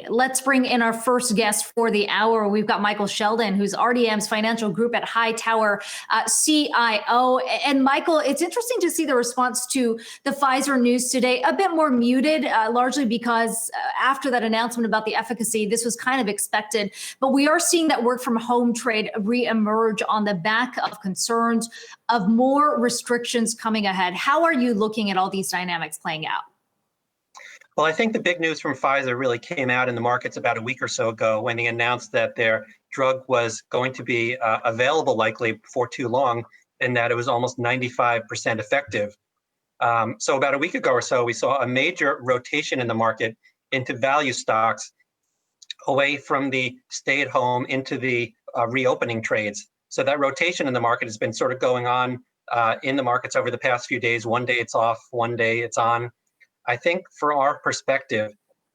Let's bring in our first guest for the hour. We've got Michael Sheldon, who's RDM's financial group at Hightower CIO. And Michael, it's interesting to see the response to the Pfizer news today, a bit more muted, largely because after that announcement about the efficacy, this was kind of expected. But we are seeing that work from home trade reemerge on the back of concerns of more restrictions coming ahead. How are you looking at all these dynamics playing out? Well, I think the big news from Pfizer really came out in the markets about a week or so ago when they announced that their drug was going to be available likely before too long, and that it was almost 95% effective. So about a week ago or so, we saw a major rotation in the market into value stocks away from the stay at home into the reopening trades. So that rotation in the market has been sort of going on in the markets over the past few days. One day it's off, one day it's on. I think from our perspective,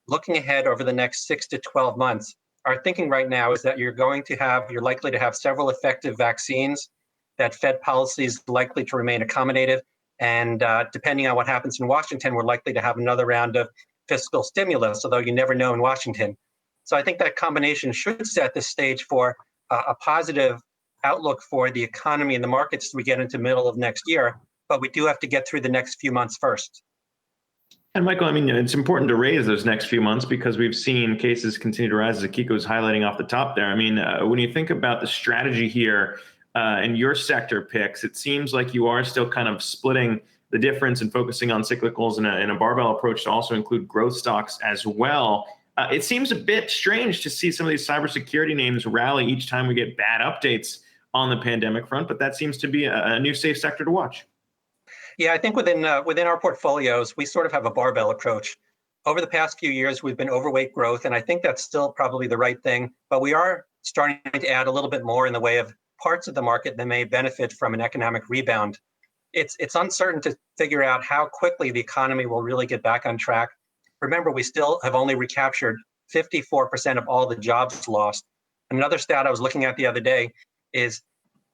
looking ahead over the next 6 to 12 months, our thinking right now is that you're likely to have several effective vaccines, that Fed policy is likely to remain accommodative. And depending on what happens in Washington, we're likely to have another round of fiscal stimulus, although you never know in Washington. So I think that combination should set the stage for a positive outlook for the economy and the markets as we get into middle of next year. But we do have to get through the next few months first. And Michael, I mean, it's important to raise those next few months because we've seen cases continue to rise, as Akiko's highlighting off the top there. I mean, when you think about the strategy here and your sector picks, it seems like you are still kind of splitting the difference and focusing on cyclicals in a barbell approach to also include growth stocks as well. It seems a bit strange to see some of these cybersecurity names rally each time we get bad updates on the pandemic front, but that seems to be a new safe sector to watch. Yeah, I think within our portfolios, we sort of have a barbell approach. Over the past few years, we've been overweight growth, and I think that's still probably the right thing. But we are starting to add a little bit more in the way of parts of the market that may benefit from an economic rebound. It's uncertain to figure out how quickly the economy will really get back on track. Remember, we still have only recaptured 54% of all the jobs lost. Another stat I was looking at the other day is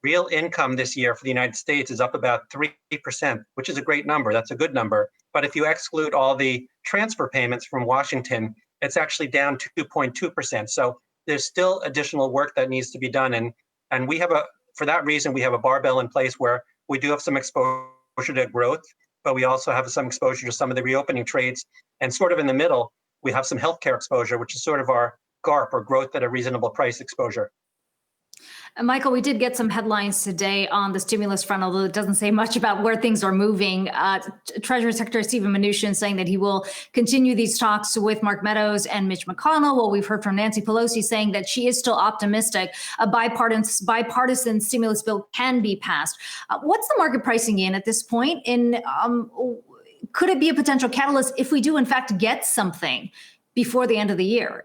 real income this year for the United States is up about 3%, which is a great number. That's a good number. But if you exclude all the transfer payments from Washington, it's actually down 2.2%. So there's still additional work that needs to be done. And for that reason, we have a barbell in place where we do have some exposure to growth, but we also have some exposure to some of the reopening trades. And sort of in the middle, we have some healthcare exposure, which is sort of our GARP, or growth at a reasonable price exposure. Michael, we did get some headlines today on the stimulus front, although it doesn't say much about where things are moving. Treasury Secretary Steven Mnuchin saying that he will continue these talks with Mark Meadows and Mitch McConnell. Well, we've heard from Nancy Pelosi saying that she is still optimistic a bipartisan stimulus bill can be passed. What's the market pricing in at this point? And could it be a potential catalyst if we do, in fact, get something before the end of the year?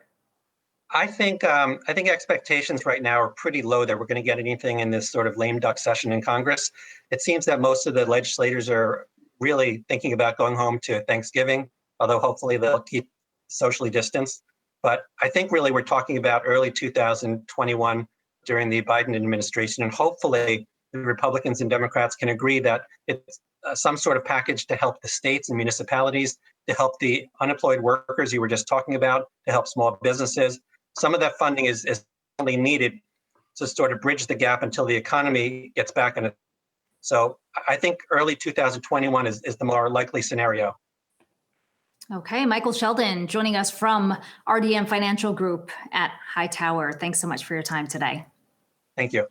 I think expectations right now are pretty low that we're going to get anything in this sort of lame duck session in Congress. It seems that most of the legislators are really thinking about going home to Thanksgiving, although hopefully they'll keep socially distanced. But I think really we're talking about early 2021 during the Biden administration, and hopefully the Republicans and Democrats can agree that it's some sort of package to help the states and municipalities, to help the unemployed workers you were just talking about, to help small businesses. Some of that funding is only needed to sort of bridge the gap until the economy gets back in it. So I think early 2021 is the more likely scenario. Okay, Michael Sheldon joining us from RDM Financial Group at Hightower. Thanks so much for your time today. Thank you.